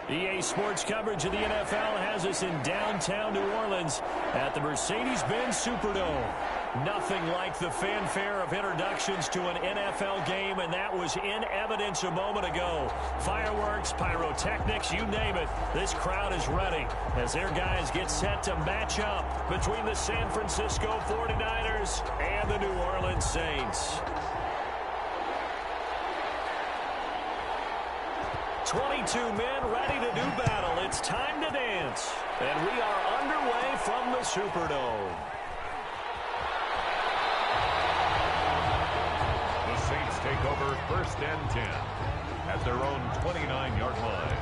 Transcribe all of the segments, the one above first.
EA Sports coverage of the NFL has us in downtown New Orleans at the Mercedes-Benz Superdome. Nothing like the fanfare of introductions to an NFL game, and that was in evidence a moment ago. Fireworks, pyrotechnics, you name it. This crowd is ready as their guys get set to match up between the San Francisco 49ers and the New Orleans Saints. 22 men ready to do battle. It's time to dance. And we are underway from the Superdome. The Saints take over 1st and 10 at their own 29-yard line.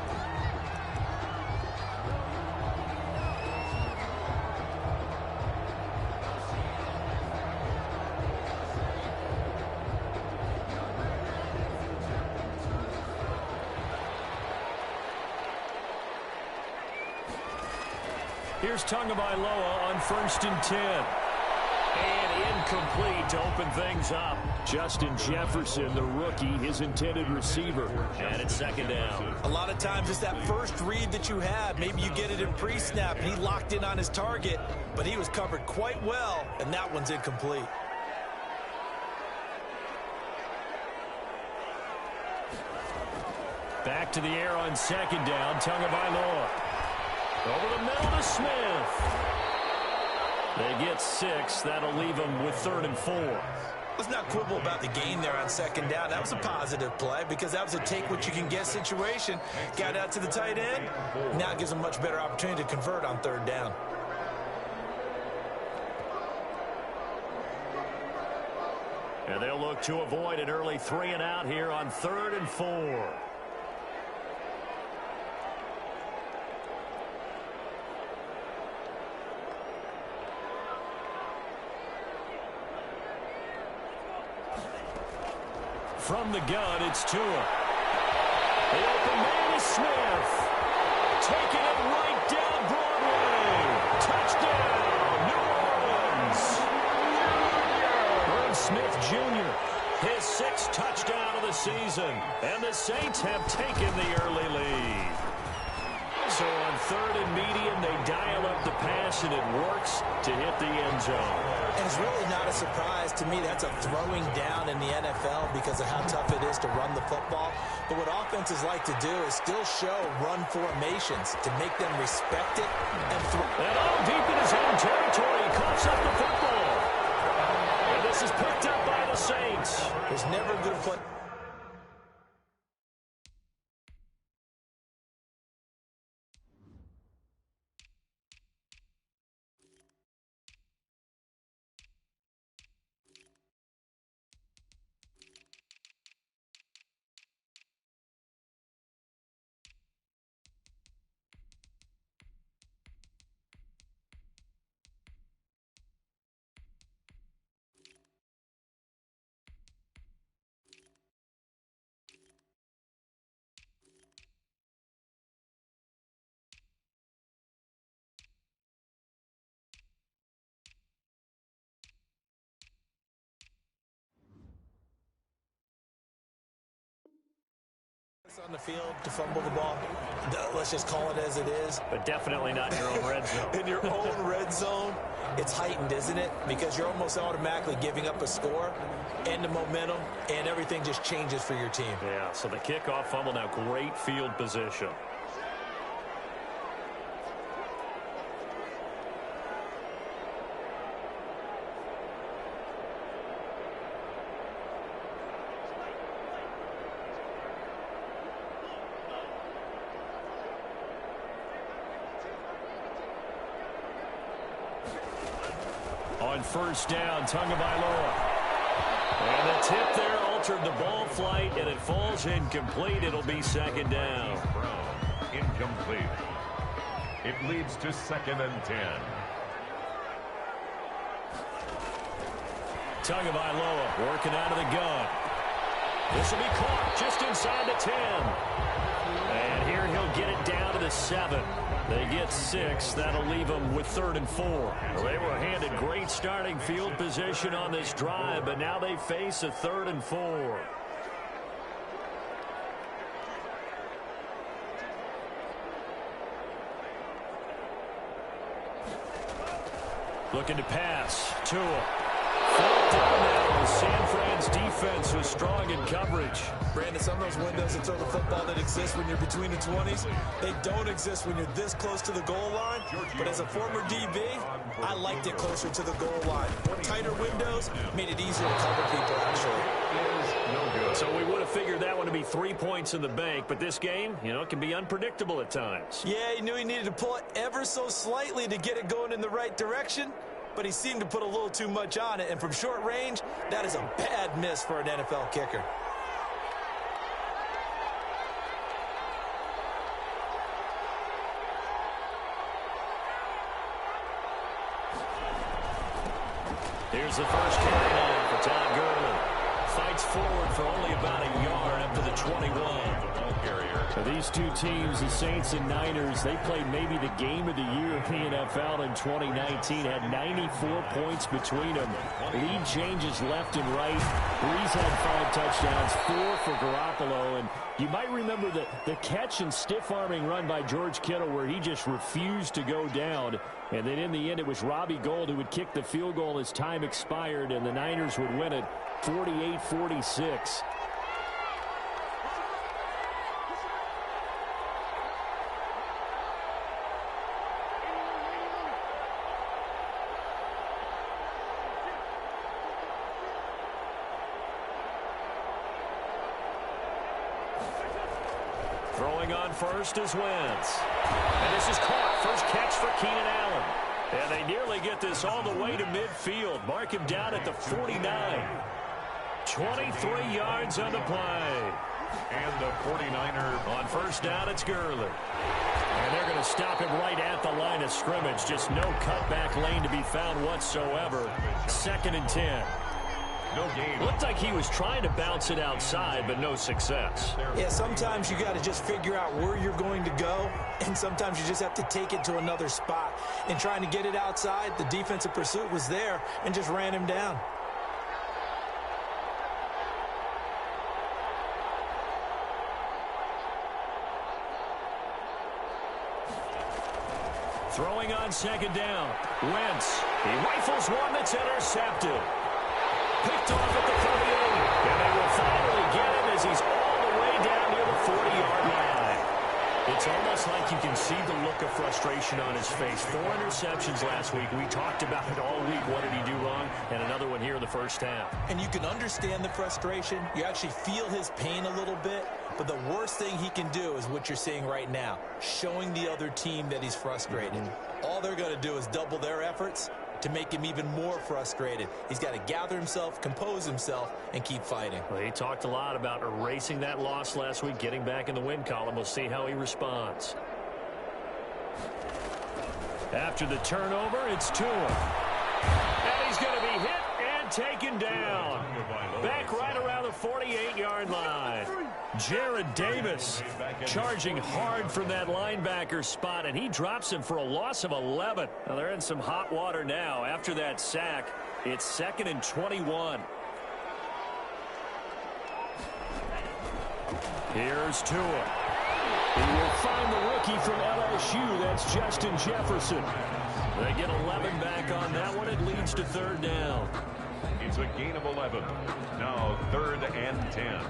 Here's Tagovailoa on 1st and 10. And incomplete to open things up. Justin Jefferson, the rookie, his intended receiver. And it's 2nd down. A lot of times it's that first read that you have. Maybe you get it in pre-snap. He locked in on his target, but he was covered quite well, and that one's incomplete. Back to the air on 2nd down. Tagovailoa. Over the middle to Smith. They get 6. That'll leave them with 3rd and 4. Let's not quibble about the gain there on 2nd down. That was a positive play because that was a take-what-you-can-get situation. Got out to the tight end. Now it gives them much better opportunity to convert on 3rd down. And they'll look to avoid an early 3-and-out here on 3rd and 4. From the gun, it's Tua. The open man is Smith. Taking it right down Broadway. Touchdown, New Orleans. Irv Smith Jr., his 6th touchdown of the season. And the Saints have taken the early lead. So on 3rd and medium, they dial up the pass, and it works to hit the end zone. And it's really not a surprise to me. That's a throwing down in the NFL because of how tough it is to run the football. But what offenses like to do is still show run formations to make them respect it and throw. And all deep in his own territory, he coughs up the football. And this is picked up by the Saints. There's never a good play. On the field to fumble the ball. Let's just call it as it is. But definitely not in your own red zone. In your own red zone, it's heightened, isn't it? Because you're almost automatically giving up a score and the momentum, and everything just changes for your team. Yeah, so the kickoff fumble, now great field position. On 1st down, Tagovailoa. And the tip there altered the ball flight, and it falls incomplete. It'll be 2nd down. Incomplete. It leads to 2nd and 10. Tagovailoa working out of the gun. This will be caught just inside the 10. And here he'll get it down to the 7. They get 6. That'll leave them with 3rd and 4. Well, they were handed great starting field position on this drive, but now they face a 3rd and 4. Looking to pass. Tua. Fourth down now. San Fran's defense was strong in coverage. Brandon, some of those windows to throw the football that exist when you're between the 20s, they don't exist when you're this close to the goal line. But as a former DB, I liked it closer to the goal line. Tighter windows made it easier to cover people, actually. So we would have figured that one to be 3 points in the bank, but this game, it can be unpredictable at times. Yeah, he knew he needed to pull it ever so slightly to get it going in the right direction, but he seemed to put a little too much on it, and from short range, that is a bad miss for an NFL kicker. Here's the first carry now for Todd Gurley. Fights forward for only about a yard up to the 21. So these two teams, the Saints and Niners, they played maybe the game of the year in the NFL in 2019. Had 94 points between them. Lead changes left and right. Breeze had 5 touchdowns, 4 for Garoppolo. And you might remember the catch and stiff-arming run by George Kittle where he just refused to go down. And then in the end, it was Robbie Gould who would kick the field goal as time expired, and the Niners would win it 48-46. Throwing on first is Wentz. And this is caught. First catch for Keenan Allen. And they nearly get this all the way to midfield. Mark him down at the 49. 23 yards on the play. And the 49er on first down, it's Gurley. And they're going to stop him right at the line of scrimmage. Just no cutback lane to be found whatsoever. 2nd and 10. No gain. Looked like he was trying to bounce it outside, but no success. Yeah, sometimes you got to just figure out where you're going to go, and sometimes you just have to take it to another spot. In trying to get it outside, the defensive pursuit was there and just ran him down. Throwing on 2nd down. Wentz. He rifles one that's intercepted. Picked off at the 38. And they will finally get him as he's all the way down near the 40-yard line. It's almost like you can see the look of frustration on his face. 4 interceptions last week. We talked about it all week. What did he do wrong? And another one here in the first half. And you can understand the frustration. You actually feel his pain a little bit. But the worst thing he can do is what you're seeing right now, showing the other team that he's frustrated. All they're going to do is double their efforts to make him even more frustrated. He's got to gather himself, compose himself, and keep fighting. Well, he talked a lot about erasing that loss last week, getting back in the win column. We'll see how he responds. After the turnover, it's Tua. And he's going to be hit and taken down. Back right around the 48-yard line. Jared Davis charging hard from that linebacker spot, and he drops him for a loss of 11. Now they're in some hot water now. After that sack, it's 2nd and 21. Here's Tua. He will find the rookie from LSU. That's Justin Jefferson. They get 11 back on that one. It leads to 3rd down. It's a gain of 11. Now 3rd and 10.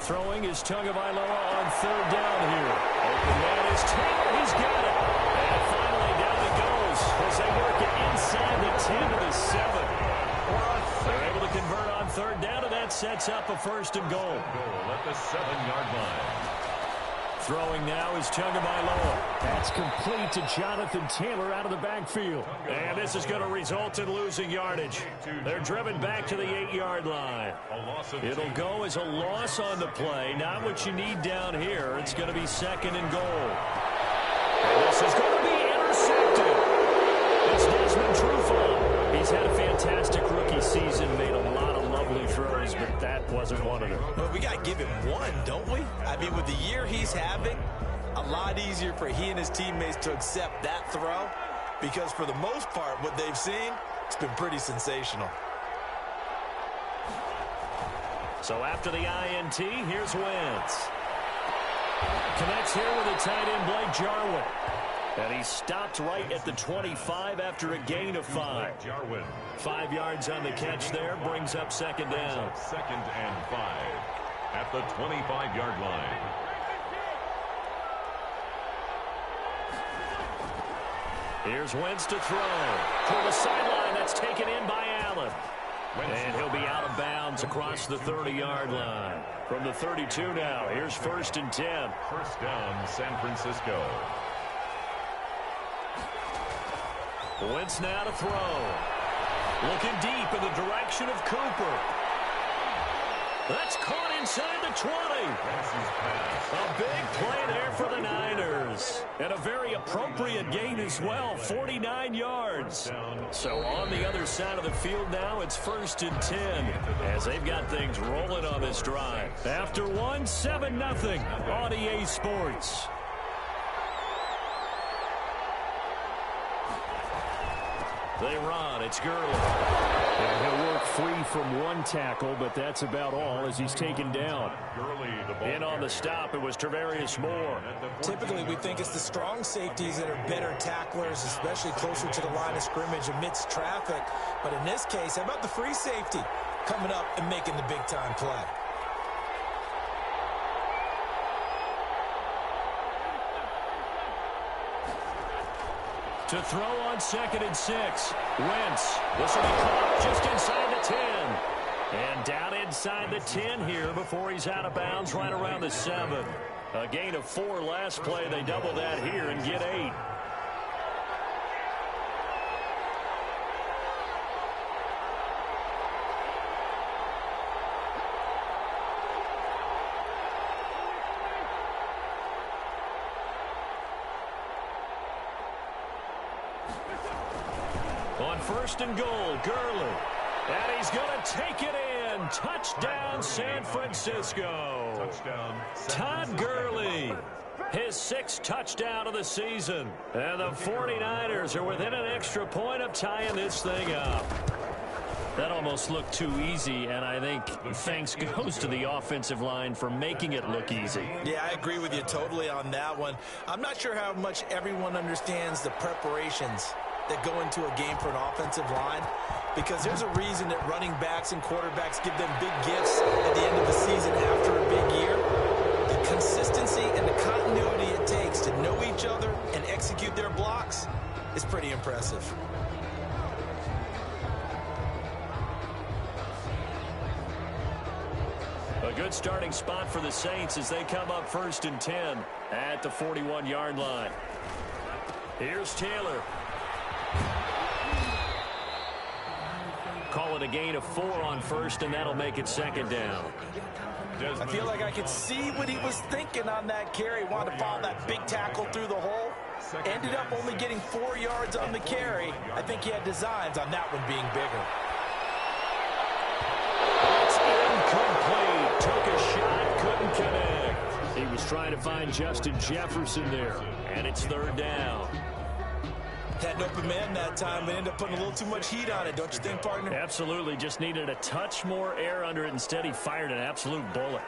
Throwing is Tagovailoa on 3rd down here. Open man is Taylor. He's got it. And finally down it goes as they work it inside the 10 to the 7. They're able to convert on 3rd down, and that sets up a 1st and goal. Goal at the 7-yard line. Throwing now is Tagovailoa. That's complete to Jonathan Taylor out of the backfield. And this is going to result in losing yardage. They're driven back to the 8-yard line. It'll go as a loss on the play. Not what you need down here. It's going to be 2nd and goal. And this is going to be intercepted. It's Desmond Trufant. He's had a fantastic rookie season, made a lot of lovely throws, but that wasn't one of them. Well, we got to give him one, don't we? I mean, with the year he's having, a lot easier for he and his teammates to accept that throw because for the most part, what they've seen, it's been pretty sensational. So after the INT, here's Wentz. Connects here with the tight end, Blake Jarwin. And he stopped right at the 25 after a gain of 5. 5 yards on the catch there, brings up second down. Second and 5 at the 25-yard line. Here's Wentz to throw. For the sideline, that's taken in by Allen. And he'll be out of bounds across the 30-yard line. From the 32 now, here's 1st and 10. First down, San Francisco. Wentz now to throw. Looking deep in the direction of Cooper. That's caught inside the 20. A big play there for the Niners. And a very appropriate gain as well, 49 yards. So on the other side of the field now, it's 1st and 10 as they've got things rolling on this drive. After one, 7-0 on EA Sports. They run. It's Gurley. And he'll work free from one tackle, but that's about all as he's taken down. In on the stop, it was Travarius Moore. Typically, we think it's the strong safeties that are better tacklers, especially closer to the line of scrimmage amidst traffic. But in this case, how about the free safety coming up and making the big-time play? To throw on 2nd and 6. Wentz. This will be caught just inside the 10. And down inside the 10 here before he's out of bounds right around the 7. A gain of 4 last play. They double that here and get 8. On 1st and goal, Gurley. And he's going to take it in. Touchdown, San Francisco. Touchdown. Todd Gurley, his 6th touchdown of the season. And the 49ers are within an extra point of tying this thing up. That almost looked too easy, and I think thanks goes to the offensive line for making it look easy. Yeah, I agree with you totally on that one. I'm not sure how much everyone understands the preparations that go into a game for an offensive line, because there's a reason that running backs and quarterbacks give them big gifts at the end of the season after a big year. The consistency and the continuity it takes to know each other and execute their blocks is pretty impressive. A good starting spot for the Saints as they come up 1st and 10 at the 41-yard line. Here's Taylor. Call it a gain of 4 on 1st, and that'll make it 2nd down. I feel like I could see what he was thinking on that carry. Wanted to follow that big tackle through the hole. Ended up only getting 4 yards on the carry. I think he had designs on that one being bigger. It's incomplete. Took a shot, couldn't connect. He was trying to find Justin Jefferson there, and it's 3rd down. Had an open man that time, but ended up putting a little too much heat on it, don't you think, partner? Absolutely. Just needed a touch more air under it. Instead, he fired an absolute bullet.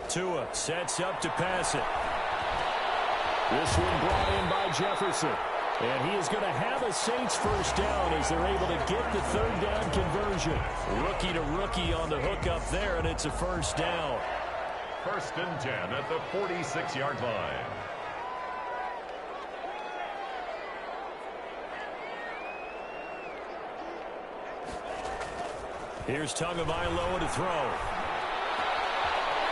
Tua sets up to pass it. This one brought in by Jefferson. And he is going to have a Saints 1st down as they're able to get the 3rd down conversion. Rookie to rookie on the hook up there, and it's a 1st down. 1st and 10 at the 46-yard line. Here's Tagovailoa to throw.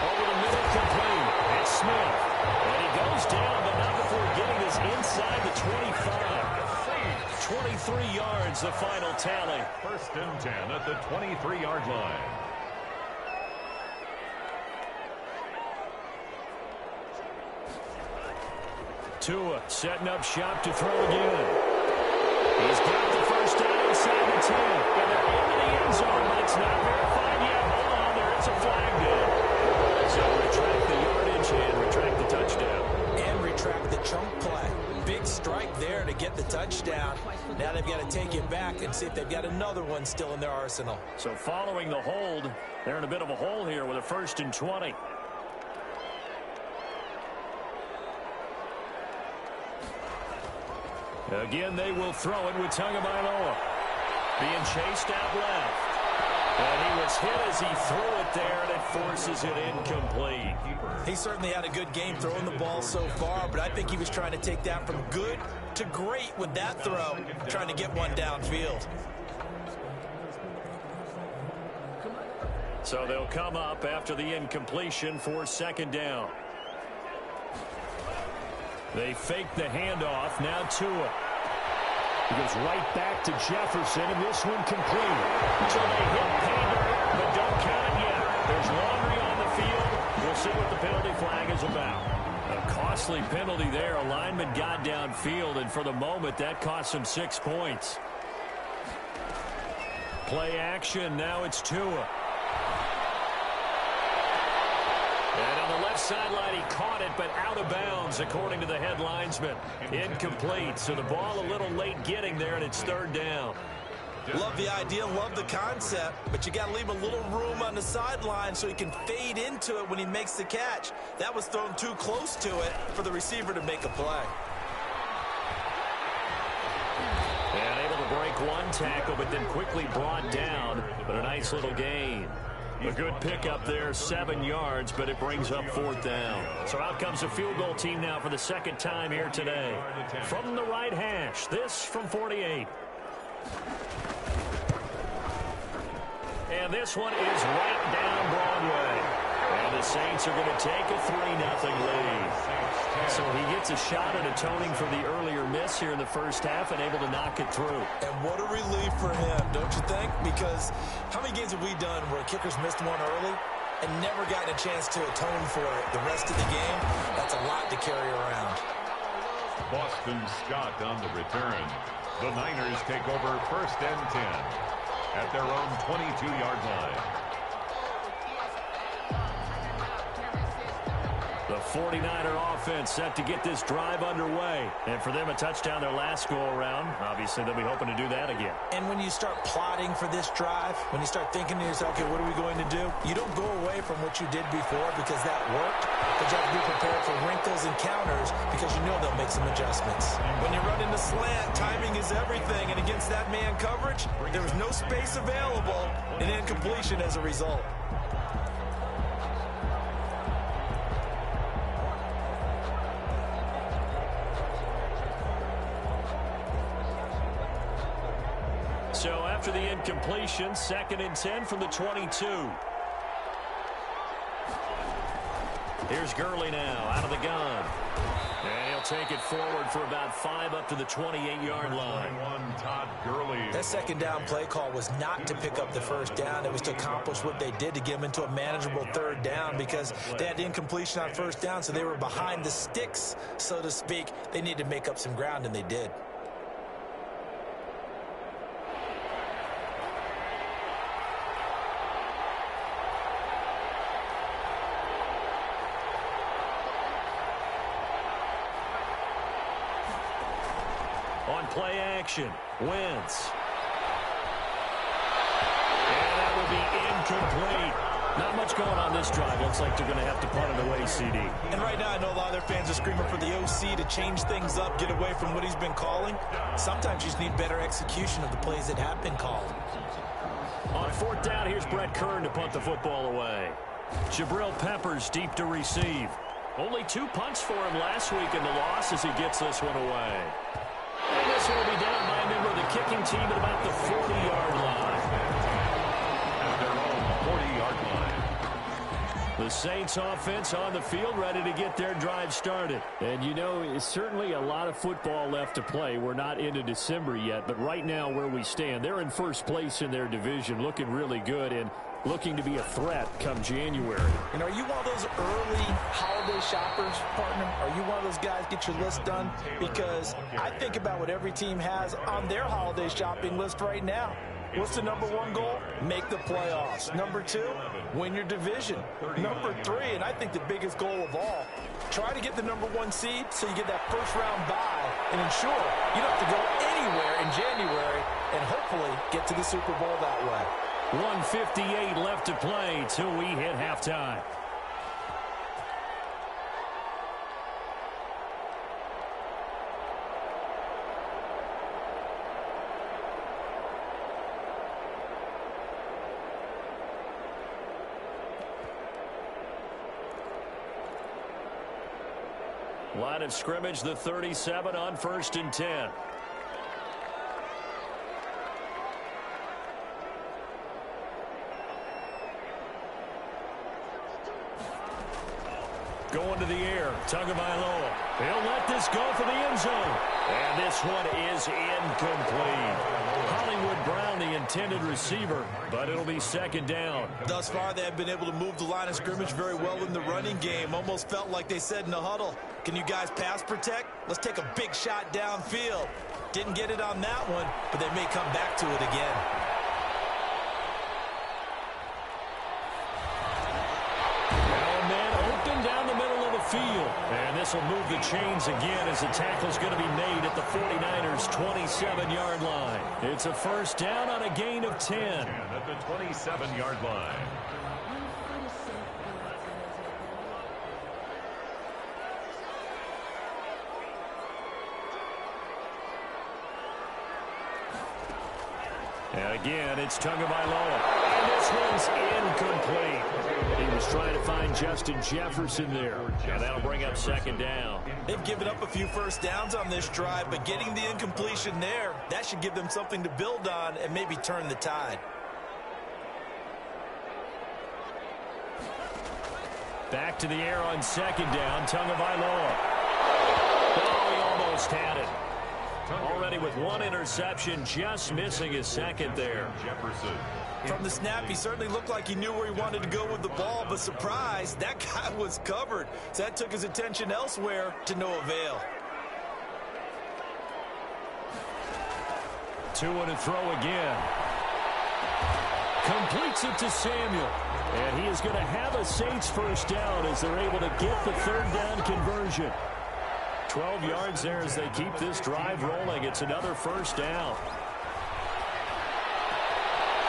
Over the middle, complete. It's Smith. And he goes down, but not before getting this inside the 25. 23 yards, the final tally. 1st and 10 at the 23-yard line. Tua setting up shop to throw again. He's got the 1st down inside the 10. And they're into the end zone, but it's not verified yet. Hold on, there is a flag down. So retract the yardage and retract the touchdown. And retract the chunk play. Big strike there to get the touchdown. Now they've got to take it back and see if they've got another one still in their arsenal. So following the hold, they're in a bit of a hole here with a 1st and 20. Again, they will throw it with Tagovailoa. Being chased out left. And he was hit as he threw it there, and it forces it incomplete. He certainly had a good game throwing the ball so far, but I think he was trying to take that from good to great with that throw, trying to get one downfield. So they'll come up after the incompletion for 2nd down. They fake the handoff. Now Tua. He goes right back to Jefferson, and this one complete. So they hit Pander, but don't count it yet. There's laundry on the field. We'll see what the penalty flag is about. A costly penalty there. A lineman got downfield, and for the moment, that cost him 6 points. Play action. Now it's Tua. And on the left sideline, he caught it, but out of bounds, according to the head linesman. Incomplete, so the ball a little late getting there, and it's 3rd down. Love the idea, love the concept, but you got to leave a little room on the sideline so he can fade into it when he makes the catch. That was thrown too close to it for the receiver to make a play. And able to break one tackle, but then quickly brought down, but a nice little gain. A good pickup there, 7 yards, but it brings up 4th down. So out comes the field goal team now for the 2nd time here today. From the right hash, this from 48. And this one is right down Broadway. And the Saints are going to take a 3-0 lead. So he gets a shot at atoning for the earlier miss here in the first half and able to knock it through. And what a relief for him, don't you think? Because how many games have we done where kickers missed one early and never gotten a chance to atone for it the rest of the game? That's a lot to carry around. Boston Scott on the return. The Niners take over 1st and 10 at their own 22-yard line. The 49er offense set to get this drive underway. And for them, a touchdown their last go-around. Obviously, they'll be hoping to do that again. And when you start plotting for this drive, when you start thinking to yourself, okay, what are we going to do? You don't go away from what you did before because that worked. But you have to be prepared for wrinkles and counters because you know they'll make some adjustments. When you run into slant, timing is everything. And against that man coverage, there was no space available and incompletion as a result. So after the incompletion, 2nd and 10 from the 22. Here's Gurley now out of the gun. And he'll take it forward for about 5 up to the 28-yard line. Todd Gurley. That 2nd down play call was not to pick up the 1st down. It was to accomplish what they did to get them into a manageable 3rd down because they had incompletion on 1st down, so they were behind the sticks, so to speak. They needed to make up some ground, and they did. On play action, Wentz. And that will be incomplete. Not much going on this drive. Looks like they're going to have to punt it away, CD. And right now I know a lot of their fans are screaming for the OC to change things up, get away from what he's been calling. Sometimes you just need better execution of the plays that have been called. On 4th down, here's Brett Kern to punt the football away. Jabril Peppers deep to receive. Only 2 punts for him last week in the loss as he gets this one away. And this one will be down by a member of the kicking team at about the 40-yard line. At their own 40-yard line. The Saints offense on the field ready to get their drive started. And you know, it's certainly a lot of football left to play. We're not into December yet, but right now where we stand, they're in first place in their division, looking really good and looking to be a threat come January. And are you one of those early holiday shoppers, partner? Are you one of those guys get your list done? Because I think about what every team has on their holiday shopping list right now. What's the number one goal? Make the playoffs. Number 2, win your division. Number 3, and I think the biggest goal of all, try to get the number 1 seed so you get that first-round bye and ensure you don't have to go anywhere in January and hopefully get to the Super Bowl that way. 1:58 left to play till we hit halftime. Line of scrimmage, the 37 on 1st and 10. Going to the air, Tagovailoa. He'll let this go for the end zone. And this one is incomplete. Hollywood Brown, the intended receiver, but it'll be 2nd down. Thus far, they have been able to move the line of scrimmage very well in the running game. Almost felt like they said in the huddle, can you guys pass protect? Let's take a big shot downfield. Didn't get it on that one, but they may come back to it again. Field. And this will move the chains again as the tackle's going to be made at the 49ers' 27-yard line. It's a 1st down on a gain of 10. At the 27-yard line. And again, it's Tagovailoa. And this one's incomplete. He was trying to find Justin Jefferson there. And that'll bring up 2nd down. They've given up a few first downs on this drive, but getting the incompletion there, that should give them something to build on and maybe turn the tide. Back to the air on 2nd down, Tagovailoa. Oh, he almost had it. Already with 1 interception, just missing his 2nd there. Jefferson. From the snap, he certainly looked like he knew where he wanted to go with the ball, but surprise, that guy was covered. So that took his attention elsewhere to no avail. 2 and a throw again. Completes it to Samuel. And he is going to have a Saints 1st down as they're able to get the 3rd down conversion. 12 yards there as they keep this drive rolling. It's another 1st down.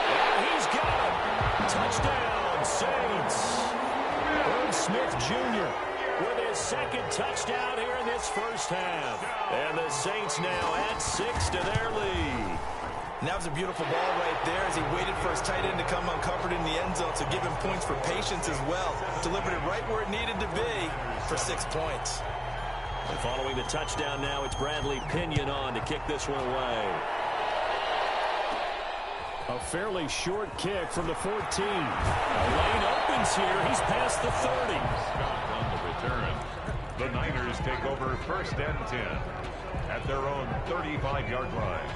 And he's got it. Touchdown, Saints. Irv Smith Jr. with his 2nd touchdown here in this 1st half. And the Saints now add 6 to their lead. And that was a beautiful ball right there as he waited for his tight end to come uncovered in the end zone, so give him points for patience as well. Delivered it right where it needed to be for 6 points. And following the touchdown now, it's Bradley Pinion on to kick this one away. A fairly short kick from the 14. A lane opens here. He's past the 30. Scott on the return. The Niners take over 1st and 10 at their own 35-yard line.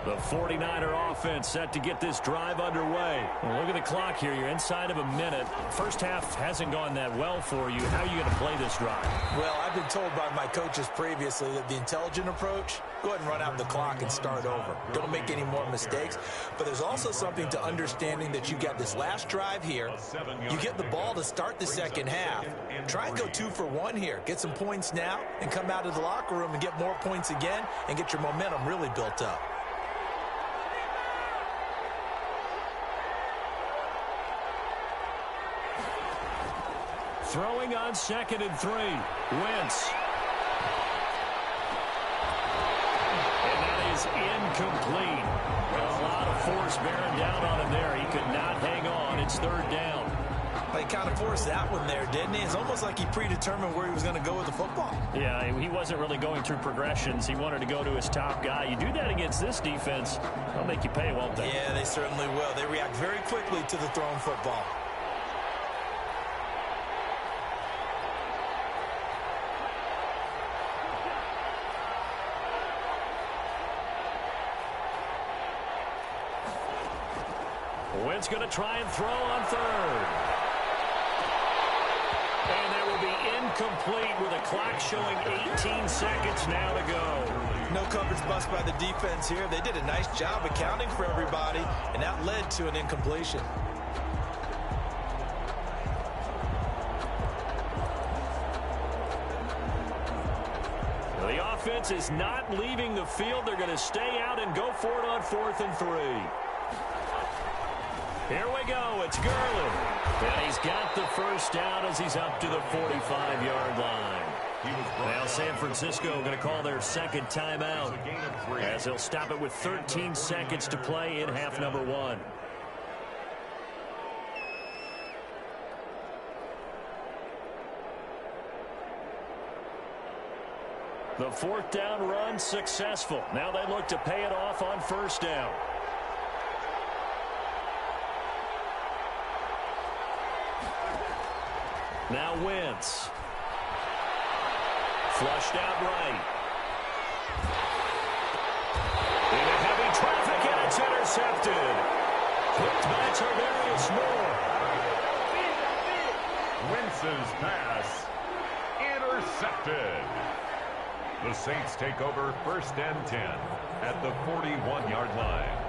The 49er offense set to get this drive underway. Well, look at the clock here. You're inside of a minute. First half hasn't gone that well for you. How are you going to play this drive? Well, I've been told by my coaches previously that the intelligent approach, go ahead and run out the clock and start over. Don't make any more mistakes. But there's also something to understanding that you got this last drive here. You get the ball to start the 2nd half. Try and go 2 for 1 here. Get some points now and come out of the locker room and get more points again and get your momentum really built up. Throwing on 2nd and 3. Wentz. And that is incomplete. A lot of force bearing down on him there. He could not hang on. It's 3rd down. He kind of forced that one there, didn't he? It's almost like he predetermined where he was going to go with the football. Yeah, he wasn't really going through progressions. He wanted to go to his top guy. You do that against this defense, they'll make you pay, won't they? Yeah, they certainly will. They react very quickly to the thrown football. Wentz going to try and throw on 3rd. And there will be incomplete with a clock showing 18 seconds now to go. No coverage bust by the defense here. They did a nice job accounting for everybody, and that led to an incompletion. The offense is not leaving the field. They're going to stay out and go for it on 4th and 3. Here we go. It's Gurley. And he's got the first down as he's up to the 45-yard line. Now San Francisco going to call their second timeout as they'll stop it with 13 seconds to play in half number 1. The 4th down run successful. Now they look to pay it off on 1st down. Now Wentz. Flushed out right. Into heavy traffic, and it's intercepted. Picked by Tarvarius Moore. Wentz's pass intercepted. The Saints take over 1st and 10 at the 41-yard line.